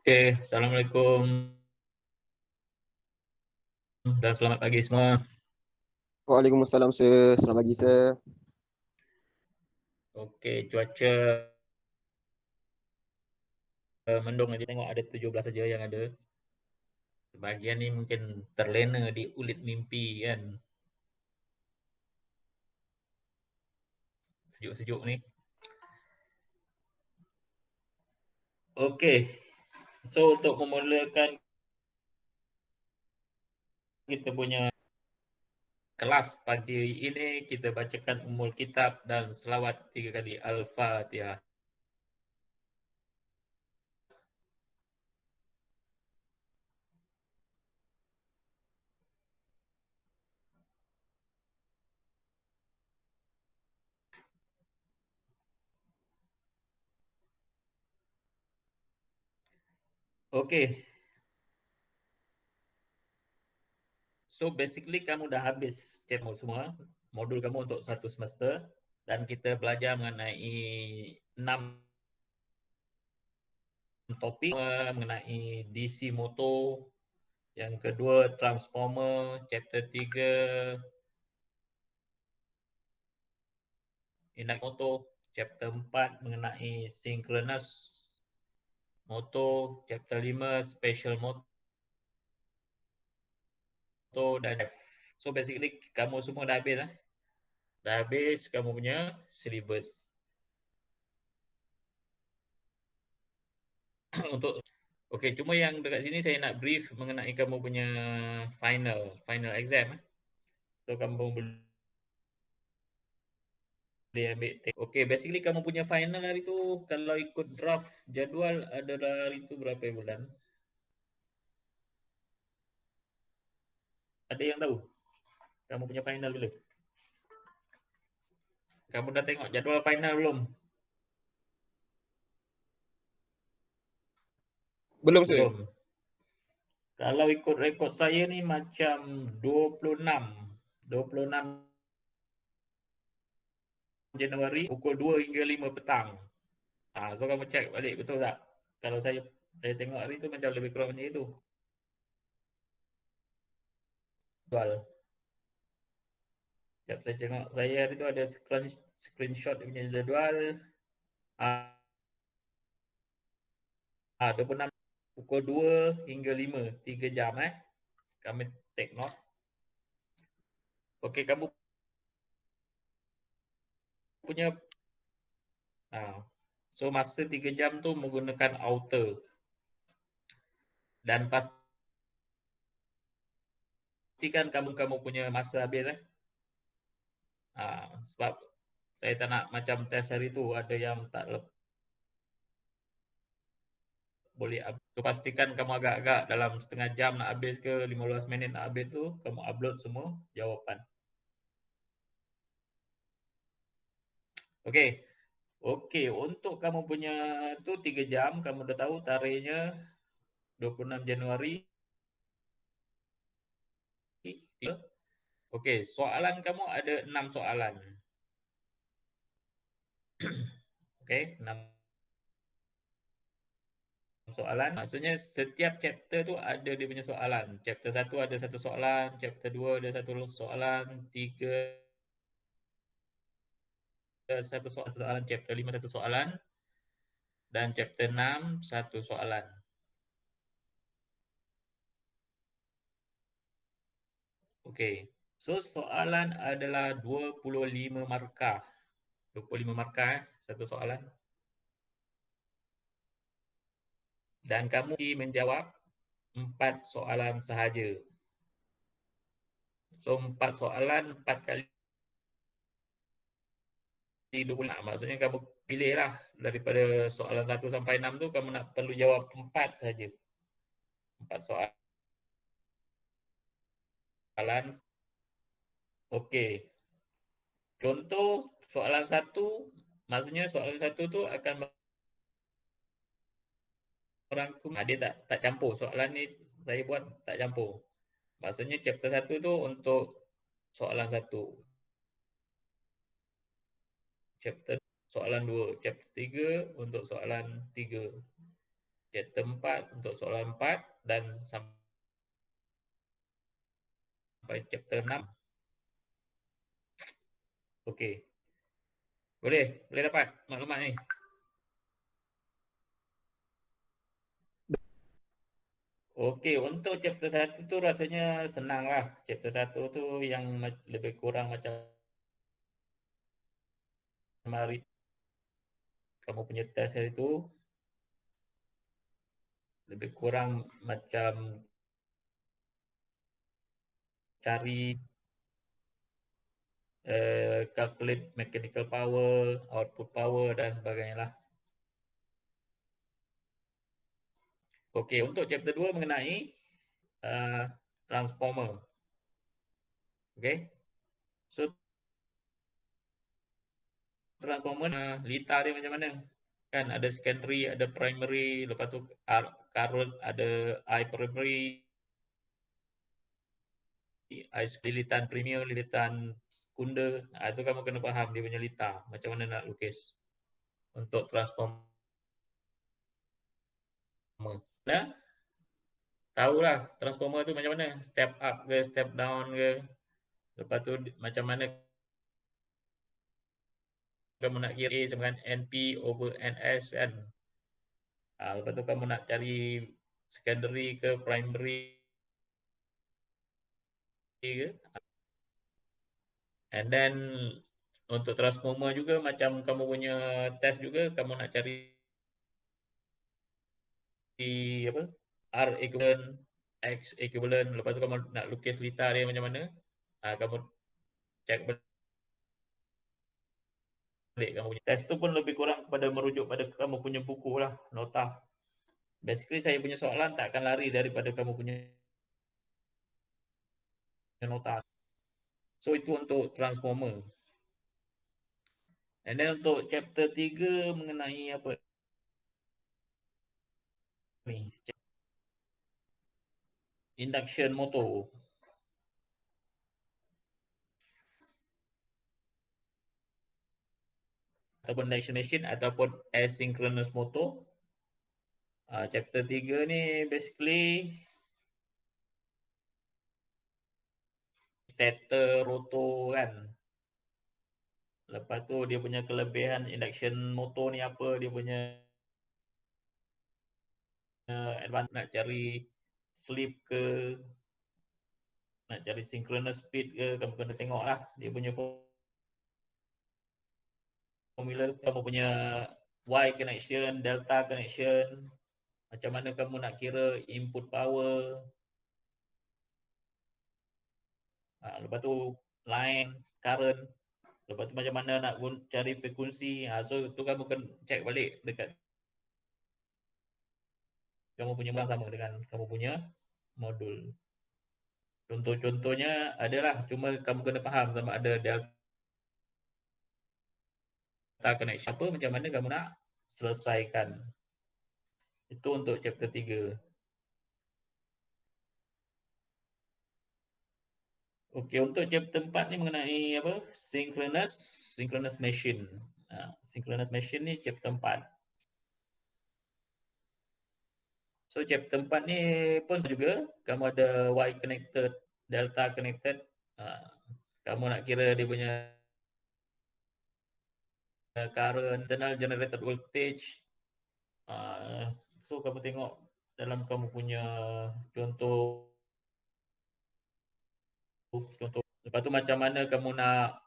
Oke, Assalamualaikum dan selamat pagi semua. Waalaikumsalam sir, selamat pagi sir. Oke, cuaca mendung aja, tengok ada 17 saja yang ada. Sebagian ni mungkin terlena di ulit mimpi kan. Sejuk-sejuk ni. Oke, so untuk memulakan kita punya kelas pagi ini, kita bacakan Ummul Kitab dan selawat 3 kali Al-Fatihah. Oke, so basically kamu dah habis cemo semua, modul kamu untuk satu semester, dan kita belajar mengenai 6 topik mengenai DC motor, yang kedua transformer, chapter 3 induction motor, chapter 4 mengenai synchronous motor, chapter 5 special motor, dan so basically kamu semua dah habis lah. Dah habis kamu punya syllabus. Untuk okey, cuma yang dekat sini saya nak brief mengenai kamu punya final exam. So kamu boleh ambil. Okey, basically kamu punya final hari tu kalau ikut draft jadual adalah hari tu berapa bulan? Ada yang tahu? Kamu punya final bila? Kamu dah tengok jadual final belum? Belum sir? Belum. Kalau ikut rekod saya ni macam 26 Januari pukul 2 hingga 5 petang. So kamu cek balik betul tak? Kalau saya tengok hari tu macam lebih kurang macam itu. Jadual. Sekejap saya tengok. Saya hari tu ada screenshot dia punya jadual. 26 pukul 2 hingga 5, 3 jam Kami take note. Okey, kamu punya so masa 3 jam tu menggunakan outer. Dan pastikan kamu punya masa habis sebab saya tak nak macam test hari tu ada yang tak boleh. So pastikan kamu agak-agak dalam setengah jam nak habis ke 15 minit nak habis tu kamu upload semua jawapan. Okey. Okey, untuk kamu punya tu 3 jam, kamu dah tahu tarikhnya 26 Januari. Okey, soalan kamu ada 6 soalan. Okey, 6 soalan. Maksudnya setiap chapter tu ada dia punya soalan. Chapter 1 ada satu soalan, chapter 2 ada satu soalan, 3 satu soalan, chapter 5 satu soalan, dan chapter 6 satu soalan. Okey. So soalan adalah 25 markah. 25 markah satu soalan. Dan kamu menjawab 4 soalan sahaja. So 4 soalan 4 kali 20. Maksudnya kamu pilihlah daripada soalan 1 sampai 6 tu kamu nak perlu jawab 4 saja. 4 soalan. Okey. Contoh soalan 1, maksudnya soalan 1 tu akan merangkum, dia tak campur. Soalan ni saya buat tak campur. Maksudnya chapter 1 tu untuk soalan 1. Chapter soalan 2, chapter 3 untuk soalan 3. chapter 4 untuk soalan 4 dan sampai chapter 6. Okey. Boleh dapat maklumat ni. Okey, untuk chapter 1 tu rasanya senanglah. Chapter 1 tu yang lebih kurang macam hari kamu punya test hari tu lebih kurang macam cari calculate mechanical power, output power dan sebagainya lah. Okey, untuk chapter 2 mengenai transformer. Okey. So transformer litar dia macam mana? Kan ada secondary, ada primary, lepas tu current, ada I primary, lilitan premier, lilitan sekunder. Itu kamu kena faham dia punya litar. Macam mana nak lukis untuk transformer. Nah, tahulah transformer tu macam mana. Step up ke, step down ke. Lepas tu macam mana kamu nak kira A sama dengan NP over NS kan. Lepas tu kamu nak cari secondary ke primary ke. And then untuk transformer juga macam kamu punya test juga kamu nak cari apa? R equivalent, X equivalent. Lepas tu kamu nak lukis litar dia macam mana. Kamu check balik kamu punya test tu pun lebih kurang kepada merujuk pada kamu punya buku lah, nota. Basically saya punya soalan tak akan lari daripada kamu punya nota. So itu untuk transformer. And then untuk chapter 3 mengenai apa ni? Induction motor. Ataupun induction machine ataupun asynchronous motor. Chapter 3 ni basically stator, rotor kan. Lepas tu dia punya kelebihan induction motor ni apa, dia punya advantage nak cari slip ke, nak cari synchronous speed ke, kamu kena tengok lah dia punya formula, kamu punya Y connection, delta connection, macam mana kamu nak kira input power, lepas tu line, current, lepas tu macam mana nak cari frekuensi. So tu kamu kena check balik dekat kamu punya sama dengan kamu punya modul. Contoh-contohnya adalah cuma kamu kena faham sama ada delta connection apa, macam mana kamu nak selesaikan. Itu untuk chapter 3. Okey, untuk chapter 4 ni mengenai apa? Synchronous machine. Synchronous machine ni chapter 4. So chapter 4 ni pun juga kamu ada Y connected, delta connected. Kamu nak kira dia punya current, internal generated voltage. So kamu tengok dalam kamu punya contoh. Lepas tu macam mana kamu nak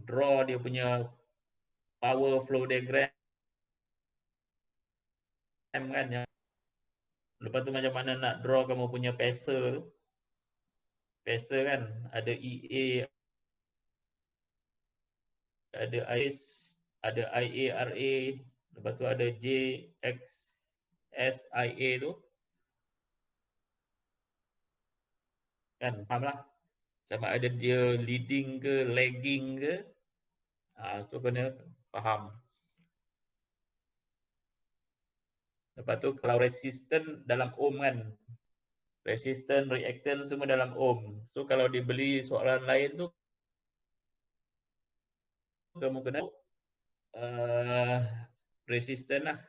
draw dia punya power flow diagram kan ya. Lepas tu macam mana nak draw kamu punya phasor tu. Phasor kan ada EA, ada IS, ada IARA, lepas tu ada JXSIA tu. Kan faham lah. Sama ada dia leading ke lagging ke. So kena faham. Lepas tu kalau resistant dalam ohm kan. Resistant, reactant semua dalam ohm. So kalau dibeli soalan lain tu kamu kena resistant lah.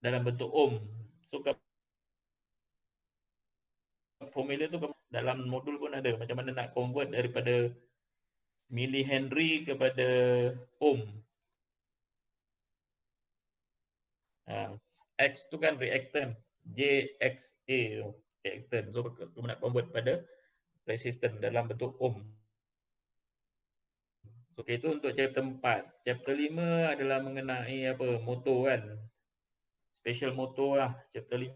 dalam bentuk ohm. So formula tu dalam modul pun ada macam mana nak convert daripada millihenry kepada ohm. X tu kan reactant, JXA reactant. So kita nak convert pada resistance dalam bentuk ohm. So itu untuk chapter 4. Chapter 5 adalah mengenai apa? Motor kan. Special motor lah chapter 5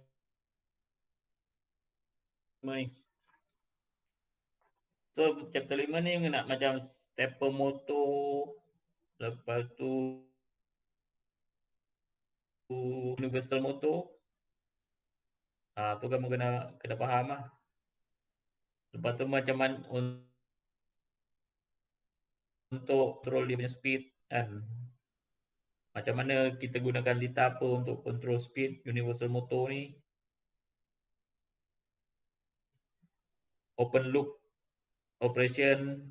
ni. So chapter 5 ni nak macam stepper motor, lepas tu universal motor. Tu kamu kena faham lah. Lepas tu macam mana untuk control dia punya speed kan. Macam mana kita gunakan litar apa untuk control speed universal motor ni. Open loop operation,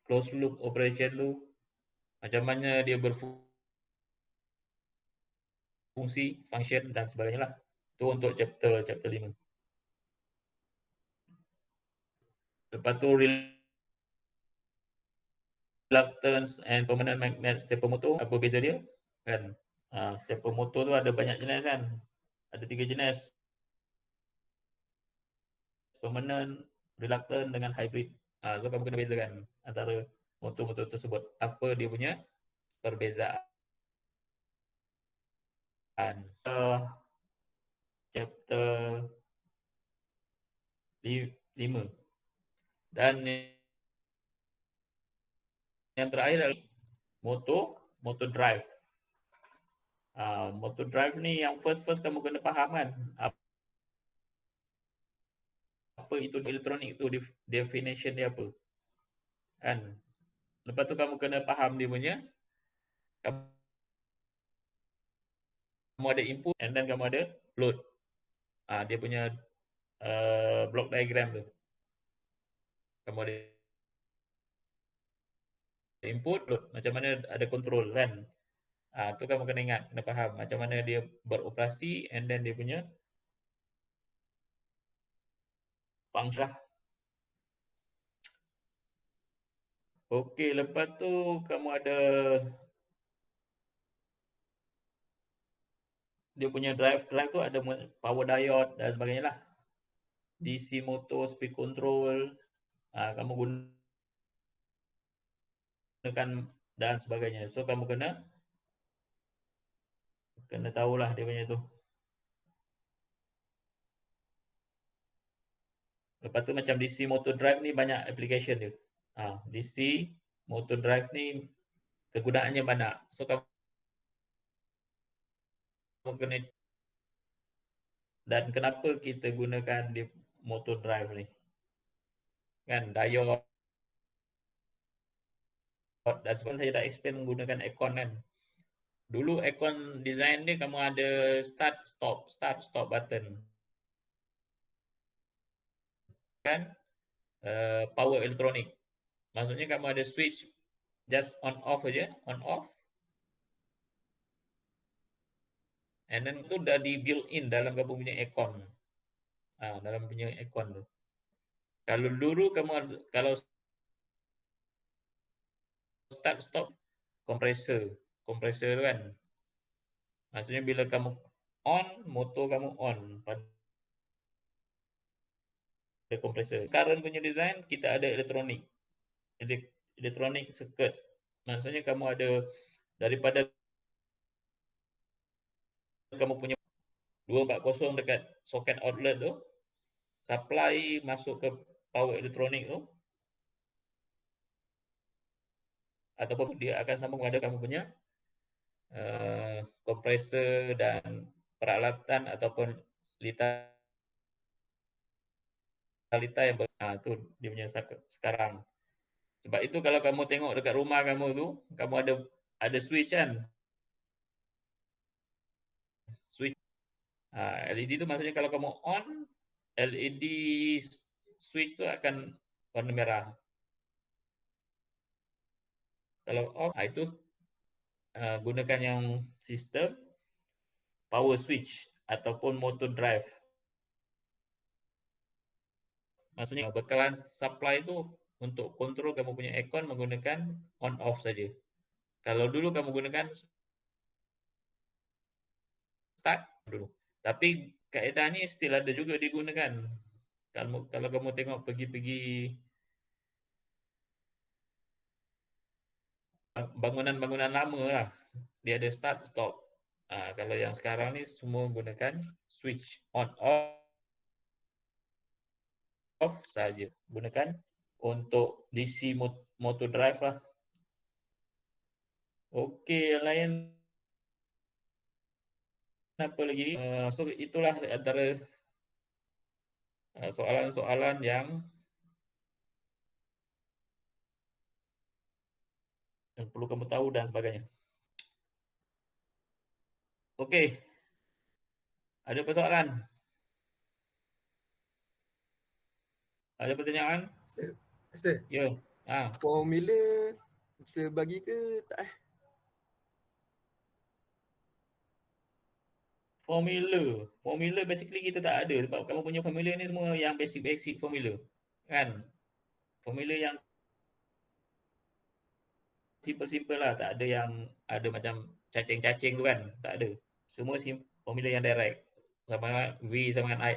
closed loop operation tu. Macam mana dia berfungsi, function dan sebagainya lah. Tu untuk chapter 5. Lepas tu reluctance and permanent magnet stepper motor, apa beza dia? Kan? Stepper motor tu ada banyak jenis kan? Ada 3 jenis. Permanent, reluctant dengan hybrid. So kamu kena bezakan antara motor-motor tersebut. Apa dia punya perbezaan. Chapter 5. Dan yang terakhir adalah motor drive. Motor drive ni yang first kamu kena faham kan. Apa itu elektronik tu, definition dia apa. Kan? Lepas tu kamu kena faham dia punya. Kamu ada input and then kamu ada load. Dia punya block diagram tu. Kamu ada input, load. Macam mana ada control kan. Tu kamu kena ingat, kena faham macam mana dia beroperasi and then dia punya function. Okey, lepas tu kamu ada dia punya drive tu ada power diode dan sebagainya lah. DC motor, speed control, kamu gunakan dan sebagainya. So kamu kena tahulah dia punya tu. Lepas tu macam DC motor drive ni banyak application dia. DC motor drive ni kegunaannya banyak. So kamu kena, dan kenapa kita gunakan di motor drive ni? Kan diode dan sebagainya saya dah explain menggunakan aircon kan. Dulu aircon design ni kamu ada start stop button. Kan power elektronik. Maksudnya kamu ada switch just on off aja, on off. And then tu dah di built in dalam kamu punya aircon. Dalam punya aircon tu. Kalau dulu kalau start stop kompresor tu kan. Maksudnya bila kamu on, motor kamu on pada kompresor. Current punya design kita ada elektronik. Elektronik circuit. Maksudnya kamu ada daripada kamu punya 240 dekat soket outlet tu, supply masuk ke power elektronik tu, ataupun dia akan sambung kepada kamu punya kompresor dan peralatan ataupun litar yang tu dia punya sekarang. Sebab itu kalau kamu tengok dekat rumah kamu tu, kamu ada switch kan. Switch LED tu maksudnya kalau kamu on, LED switch tu akan warna merah. Kalau off, itu gunakan yang sistem power switch ataupun motor drive. Maksudnya bekalan supply itu untuk kontrol kamu punya aircon menggunakan on off saja. Kalau dulu kamu gunakan start dulu. Tapi kaedah ni still ada juga digunakan. Kalau kamu tengok pergi-pergi bangunan-bangunan lama lah, dia ada start stop. Kalau yang sekarang ni semua gunakan switch on off saja. Gunakan untuk DC motor drive lah. Okey, yang lain apa lagi? So itulah antara soalan-soalan yang perlu kamu tahu dan sebagainya. Okey, ada persoalan? Ada pertanyaan? Sir, Sir, Ya. formula kita bagi ke tak Formula basically kita tak ada sebab kamu punya formula ni semua yang basic-basic formula. Kan? Formula yang simple-simple lah, tak ada yang ada macam cacing-cacing tu kan, tak ada. Semua formula yang direct. Sama V sama dengan I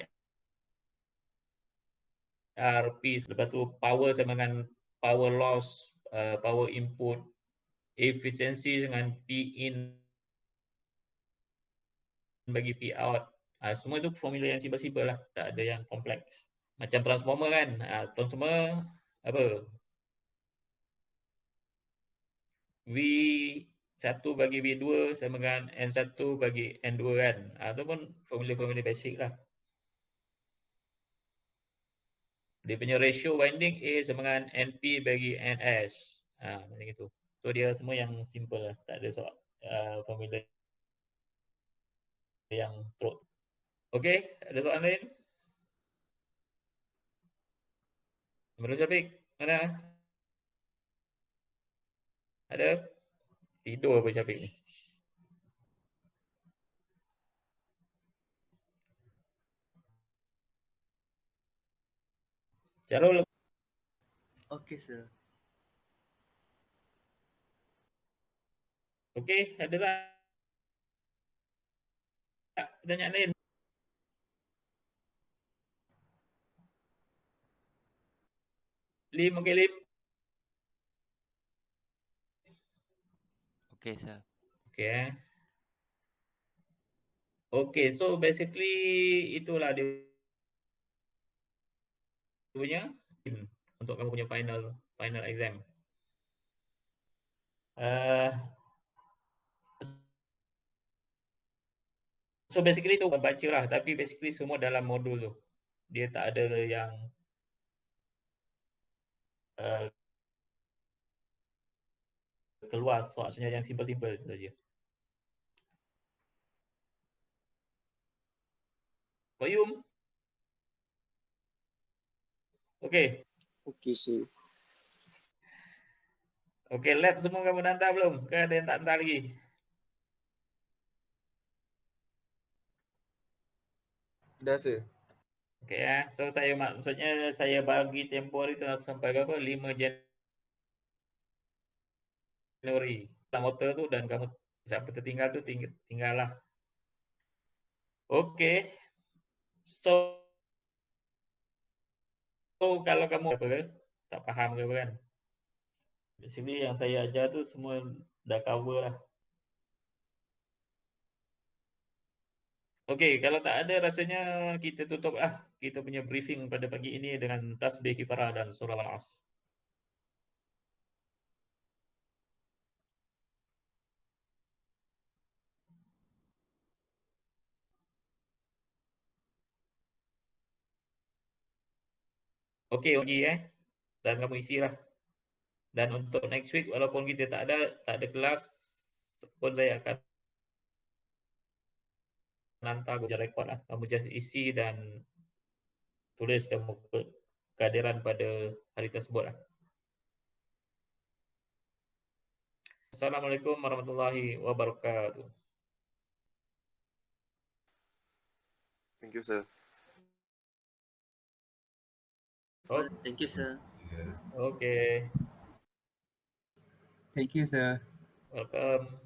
R, P, lepas tu power sama dengan power loss, power input, efficiency dengan P in bagi P out. Semua tu formula yang simple-simple lah, tak ada yang kompleks. Macam transformer kan, transformer apa? V1 bagi V2 sama dengan N1 bagi N2 kan. Itu pun formula-formula basic lah. Dia punya ratio winding A sama dengan NP bagi NS. Macam itu. So dia semua yang simple lah. Tak ada soal formula yang teruk. Okey, ada soalan lain? Menurut Syafiq, mana? Ada? Tidur apa Syafiq ni? Syarul. Okey, Sir. Okey, ada tak pertanyaan lain? Lim, okey Lim. Okey, Sir. Okey. Okey, so basically itulah dia punya untuk kamu punya final exam. Uh, so basically tu baca lah, tapi basically semua dalam modul tu. Dia tak ada yang uh, keluar, maksudnya yang simple-simple saja. Qayyum. Okey. Okey, Sir. Okey, lab semua kamu dah hantar belum? Ke ada yang tak hantar lagi? Dah, Sir. Okey so maksudnya saya bagi tempoh hari tu sampai berapa? 5 Januari. Motor tu dan kamu siapa tertinggal tu tinggallah. Okey. So kalau kamu apa tak faham ke apa kan? Basically yang saya ajar tu semua dah cover lah. Okey, kalau tak ada rasanya kita tutup lah kita punya briefing pada pagi ini dengan tasbih kifarah dan surah Al-As. Okey, bagi dan kamu isilah. Dan untuk next week walaupun kita tak ada kelas pun saya akan hantar Google Record lah. Kamu just isi dan tulis kamu kehadiran pada hari tersebut lah. Assalamualaikum warahmatullahi wabarakatuh. Thank you, sir. Oh, Thank you, sir. okay. Thank you, sir. Welcome.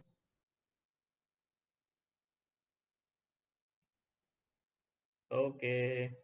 Okay.